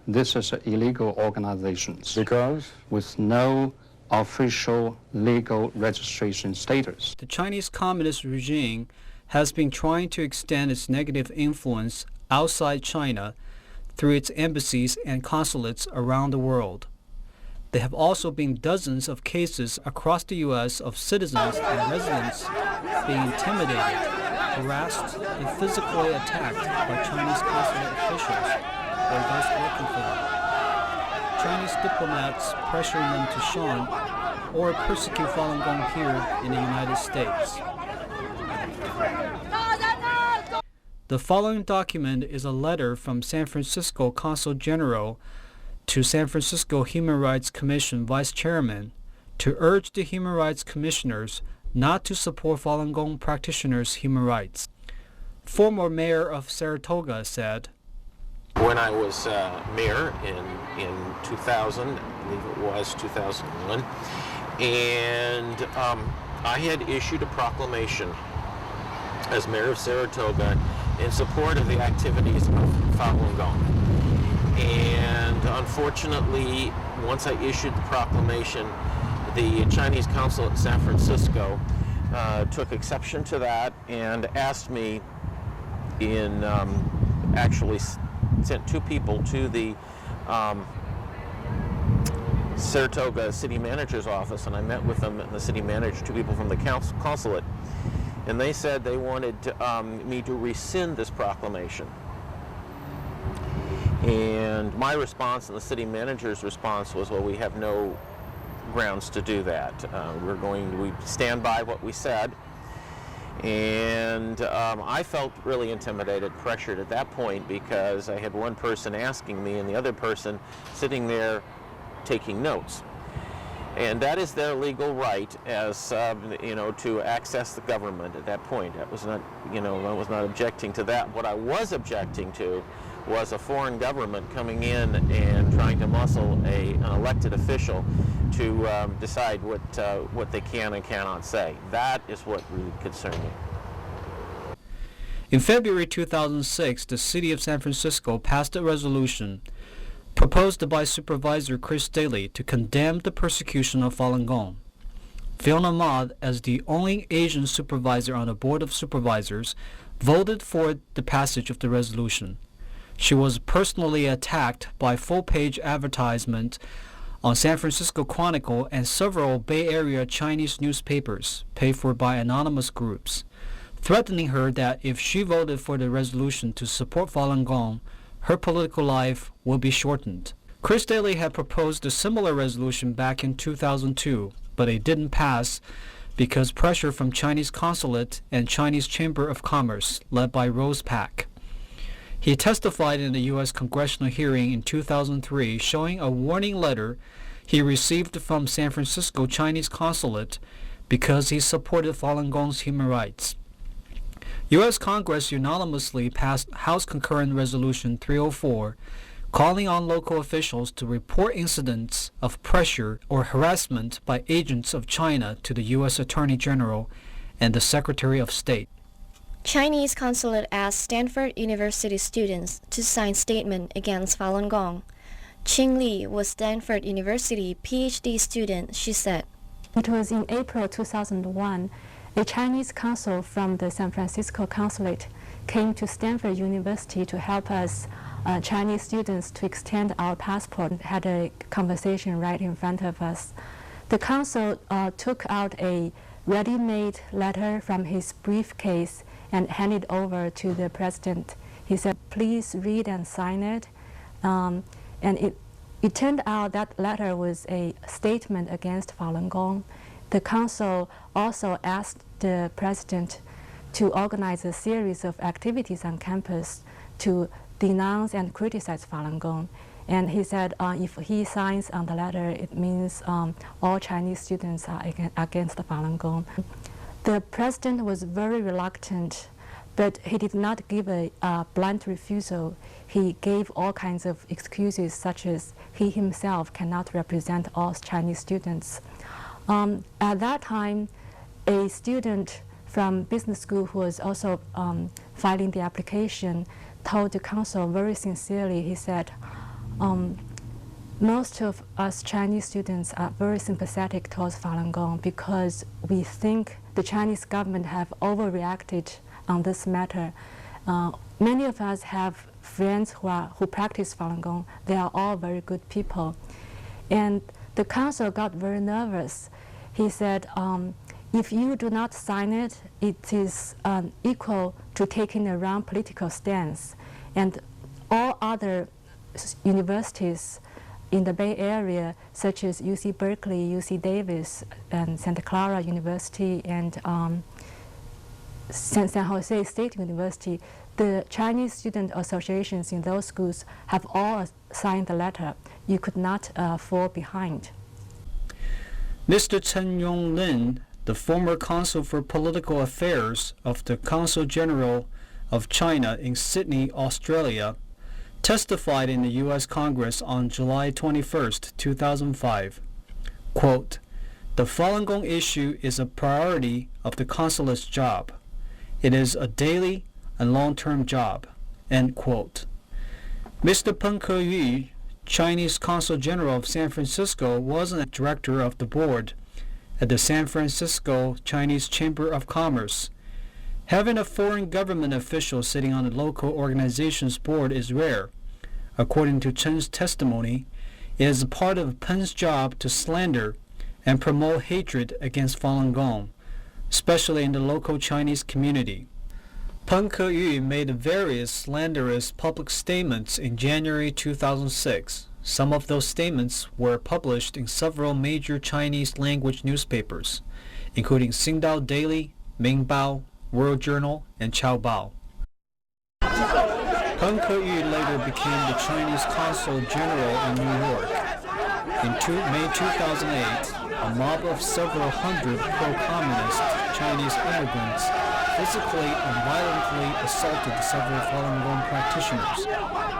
this is an illegal organization. Because? With no official legal registration status. The Chinese Communist regime has been trying to extend its negative influence outside China through its embassies and consulates around the world. There have also been dozens of cases across the U.S. of citizens and residents being intimidated, harassed, and physically attacked by Chinese consulate officials or those working for them. Chinese diplomats pressuring them to shun or persecute Falun Gong here in the United States. The following document is a letter from San Francisco Consul General to San Francisco Human Rights Commission Vice Chairman to urge the Human Rights Commissioners not to support Falun Gong practitioners' human rights. Former Mayor of Saratoga said, when I was mayor in 2000, I believe it was 2001, and I had issued a proclamation as mayor of Saratoga in support of the activities of Falun Gong. And unfortunately, once I issued the proclamation, the Chinese consulate in San Francisco took exception to that and asked me actually sent two people to the Saratoga city manager's office, and I met with them and the city manager, two people from the consulate, and they said they wanted me to rescind this proclamation. And my response and the city manager's response was, well, we have no grounds to do that. We stand by what we said. And I felt really intimidated, pressured at that point, because I had one person asking me and the other person sitting there taking notes. And that is their legal right as, to access the government at that point. That was not, I was not objecting to that. What I was objecting to was a foreign government coming in and trying to muscle an elected official to decide what they can and cannot say. That is what really concerned me. In February 2006, the City of San Francisco passed a resolution proposed by Supervisor Chris Daley to condemn the persecution of Falun Gong. Fiona Ma, as the only Asian supervisor on the Board of Supervisors, voted for the passage of the resolution. She was personally attacked by full-page advertisement on San Francisco Chronicle and several Bay Area Chinese newspapers paid for by anonymous groups, threatening her that if she voted for the resolution to support Falun Gong, her political life would be shortened. Chris Daley had proposed a similar resolution back in 2002, but it didn't pass because pressure from Chinese consulate and Chinese Chamber of Commerce, led by Rose Pak. He testified in a U.S. congressional hearing in 2003 showing a warning letter he received from San Francisco Chinese consulate because he supported Falun Gong's human rights. U.S. Congress unanimously passed House Concurrent Resolution 304, calling on local officials to report incidents of pressure or harassment by agents of China to the U.S. Attorney General and the Secretary of State. Chinese consulate asked Stanford University students to sign statement against Falun Gong. Qing Li was Stanford University PhD student. She said, "It was in April 2001. A Chinese consul from the San Francisco consulate came to Stanford University to help us Chinese students to extend our passport and had a conversation right in front of us. The consul took out a ready-made letter from his briefcase and handed over to the president. He said, please read and sign it. And it turned out that letter was a statement against Falun Gong. The consul also asked the president to organize a series of activities on campus to denounce and criticize Falun Gong. And he said if he signs on the letter, it means all Chinese students are against Falun Gong. The president was very reluctant, but he did not give a blunt refusal. He gave all kinds of excuses, such as he himself cannot represent all Chinese students. At that time, a student from business school who was also filing the application told the consul very sincerely, he said, most of us Chinese students are very sympathetic towards Falun Gong because we think the Chinese government have overreacted on this matter. Many of us have friends who practice Falun Gong. They are all very good people. And the council got very nervous. He said, if you do not sign it, it is equal to taking a wrong political stance. And all other universities in the Bay Area, such as UC Berkeley, UC Davis, and Santa Clara University, and San Jose State University, the Chinese student associations in those schools have all signed the letter. You could not fall behind. Mr. Chen Yonglin, the former consul for political affairs of the Consul General of China in Sydney, Australia, testified in the U.S. Congress on July 21, 2005. Quote, "The Falun Gong issue is a priority of the consulate's job. It is a daily and long-term job." End quote. Mr. Peng Keyu, Chinese Consul General of San Francisco, was a director of the board at the San Francisco Chinese Chamber of Commerce. Having a foreign government official sitting on the local organization's board is rare. According to Chen's testimony, it is a part of Peng's job to slander and promote hatred against Falun Gong, especially in the local Chinese community. Peng Keyu made various slanderous public statements in January 2006. Some of those statements were published in several major Chinese language newspapers, including Xingdao Daily, Mingbao, World Journal, and Chaobao. Peng Keyu later became the Chinese Consul General in New York. In May 2008, a mob of several hundred pro-communist Chinese immigrants physically and violently assaulted several Falun Gong practitioners,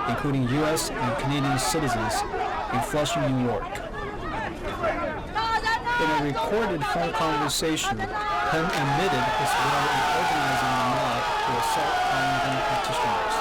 including U.S. and Canadian citizens, in Flushing, New York. In a recorded phone conversation, Peng admitted his role in organizing the mob to assault Falun Gong practitioners.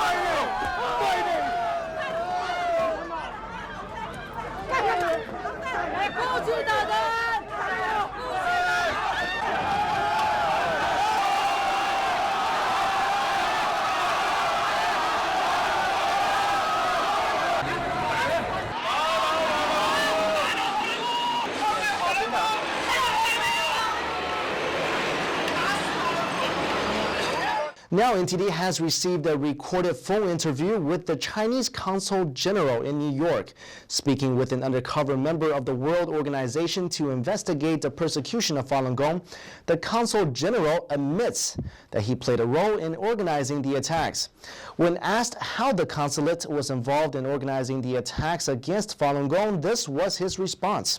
Now, NTD has received a recorded phone interview with the Chinese Consul General in New York, speaking with an undercover member of the World Organization to investigate the persecution of Falun Gong. The Consul General admits that he played a role in organizing the attacks. When asked how the consulate was involved in organizing the attacks against Falun Gong, this was his response.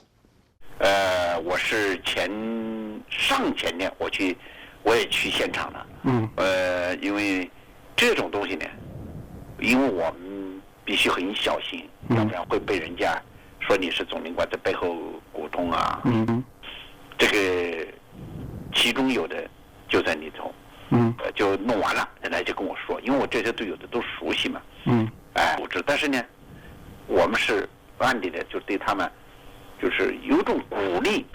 我是上前年我也去现场了。因为这种东西呢，因为我们必须很小心，要不然会被人家说你是总领馆在背后鼓动啊。这个其中有的就在里头，就弄完了，人家就跟我说，因为我这些队友的都熟悉嘛。组织，但是呢，我们是暗地的就对他们就是有种鼓励。